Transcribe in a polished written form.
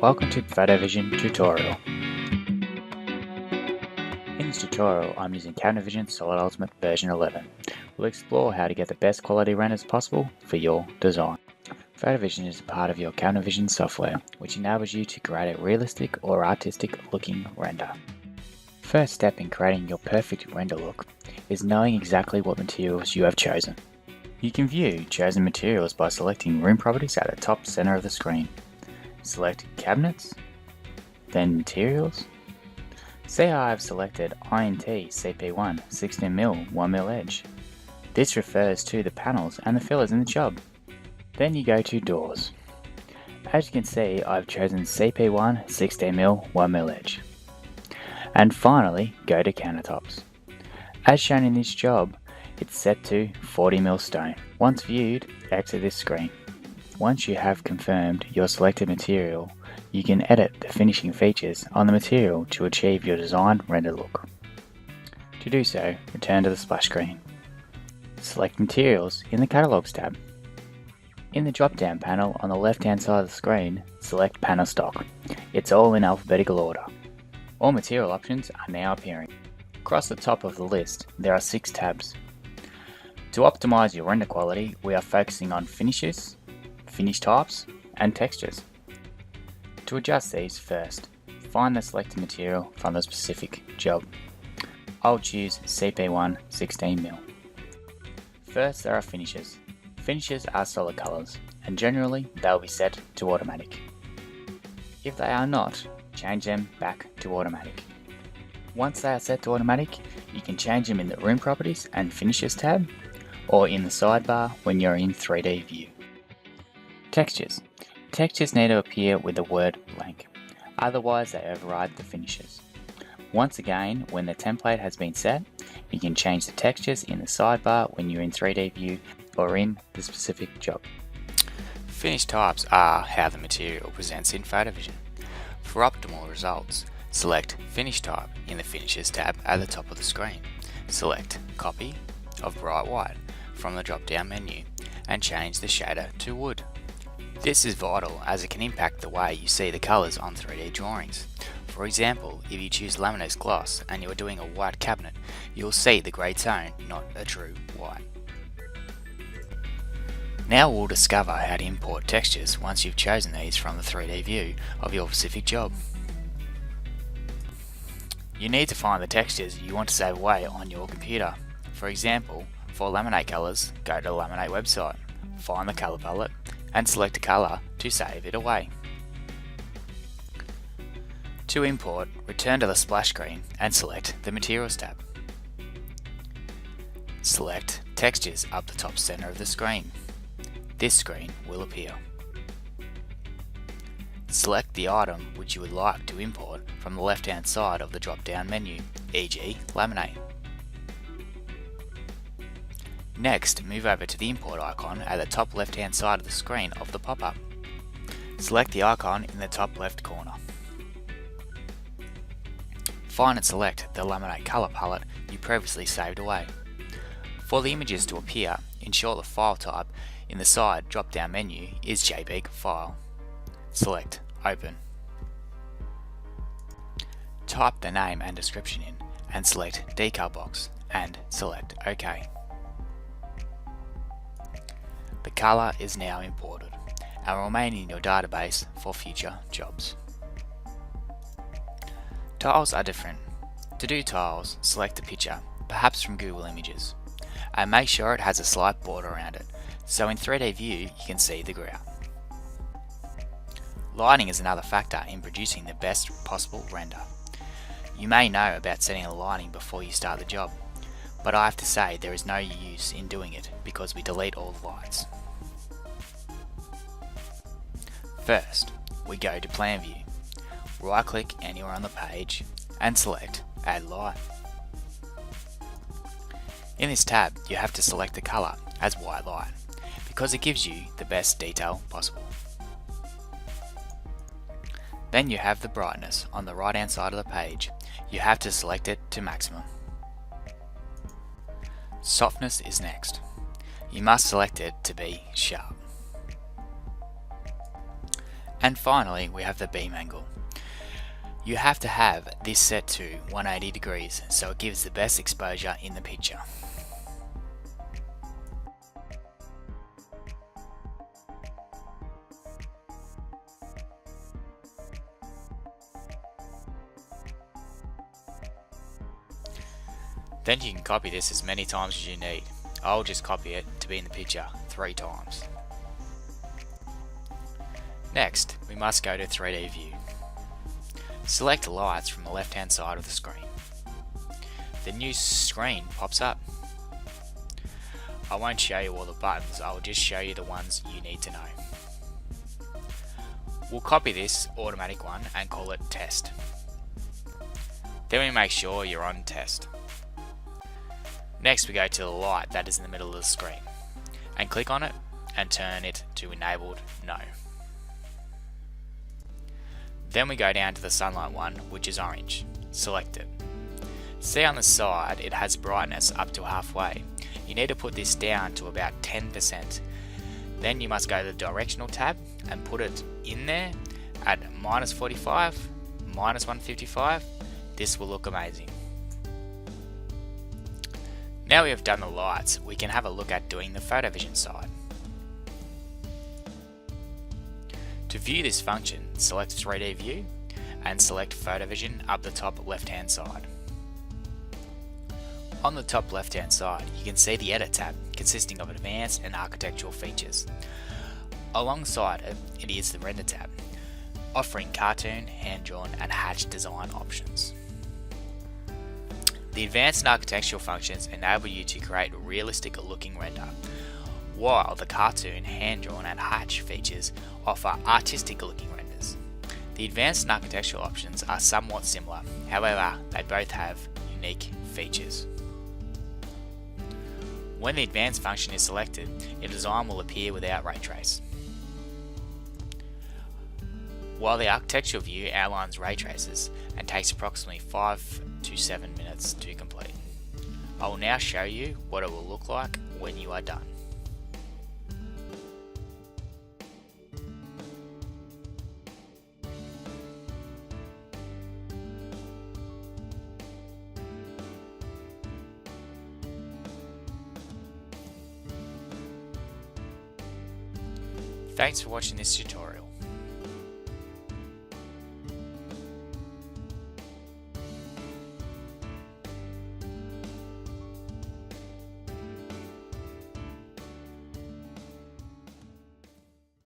Welcome to PhotoVision tutorial. In this tutorial I'm using PhotoVision Solid Ultimate version 11. We'll explore how to get the best quality renders possible for your design. PhotoVision is a part of your PhotoVision software, which enables you to create a realistic or artistic looking render. First step in creating your perfect render look is knowing exactly what materials you have chosen. You can view chosen materials by selecting Room Properties at the top center of the screen. Select Cabinets, then Materials. Say I have selected INT CP1 16mm 1mm edge. This refers to the panels and the fillers in the job. Then you go to Doors. As you can see, I've chosen CP1 16mm 1mm edge. And finally, go to Countertops. As shown in this job, it's set to 40mm stone. Once viewed, exit this screen. Once you have confirmed your selected material, you can edit the finishing features on the material to achieve your design render look. To do so, return to the splash screen. Select Materials in the Catalogs tab. In the drop-down panel on the left-hand side of the screen, select Panel Stock. It's all in alphabetical order. All material options are now appearing. Across the top of the list, there are 6 tabs. To optimize your render quality, we are focusing on Finishes, Finish Types, and Textures. To adjust these, first, find the selected material from the specific job. I'll choose CP1 16mm. First, there are Finishes. Finishes are solid colors, and generally they'll be set to automatic. If they are not, change them back to automatic. Once they are set to automatic, you can change them in the Room Properties and Finishes tab, or in the sidebar when you're in 3D view. Textures. Textures need to appear with the word blank, otherwise they override the finishes. Once again, when the template has been set, you can change the textures in the sidebar when you're in 3D view or in the specific job. Finish types are how the material presents in PhotoVision. For optimal results, select Finish Type in the Finishes tab at the top of the screen. Select Copy of Bright White from the drop-down menu and change the shader to Wood. This is vital as it can impact the way you see the colours on 3D drawings. For example, if you choose Laminate's Gloss and you are doing a white cabinet, you'll see the grey tone, not a true white. Now we'll discover how to import textures once you've chosen these from the 3D view of your specific job. You need to find the textures you want to save away on your computer. For example, for Laminate colours, go to the Laminate website, find the colour palette, and select a colour to save it away. To import, return to the splash screen and select the Materials tab. Select Textures up the top centre of the screen. This screen will appear. Select the item which you would like to import from the left-hand side of the drop-down menu, e.g. Laminate. Next, move over to the import icon at the top left-hand side of the screen of the pop-up. Select the icon in the top left corner. Find and select the Laminate colour palette you previously saved away. For the images to appear, ensure the file type in the side drop-down menu is JPEG file. Select Open. Type the name and description in and select Decal Box and select OK. The colour is now imported and will remain in your database for future jobs. Tiles are different. To do tiles, select a picture, perhaps from Google Images, and make sure it has a slight border around it, so in 3D view you can see the grout. Lighting is another factor in producing the best possible render. You may know about setting the lighting before you start the job, but I have to say there is no use in doing it because we delete all the lights. First, we go to Plan View. Right click anywhere on the page and select Add Light. In this tab, you have to select the colour as white light because it gives you the best detail possible. Then you have the brightness on the right hand side of the page. You have to select it to maximum. Softness is next. You must select it to be sharp. And finally, we have the beam angle. You have to have this set to 180 degrees so it gives the best exposure in the picture. Then you can copy this as many times as you need. I'll just copy it to be in the picture 3 times. Next, we must go to 3D view. Select lights from the left hand side of the screen. The new screen pops up. I won't show you all the buttons, I will just show you the ones you need to know. We'll copy this automatic one and call it test. Then we make sure you're on test. Next we go to the light that is in the middle of the screen and click on it and turn it to enabled no. Then we go down to the sunlight one, which is orange. Select it. See on the side it has brightness up to halfway. You need to put this down to about 10%. Then you must go to the directional tab and put it in there at -45, -155. This will look amazing. Now we have done the lights, we can have a look at doing the PhotoVision side. To view this function, select 3D view and select PhotoVision up the top left hand side. On the top left hand side you can see the edit tab consisting of advanced and architectural features. Alongside it, it is the render tab, offering cartoon, hand-drawn and hatched design options. The advanced and architectural functions enable you to create a realistic looking render, while the cartoon, hand-drawn and hatch features offer artistic looking renders. The advanced and architectural options are somewhat similar, however they both have unique features. When the advanced function is selected, your design will appear without ray trace, while the architectural view outlines ray traces and takes approximately 5 to 7 minutes to complete. I will now show you what it will look like when you are done. Thanks for watching this tutorial.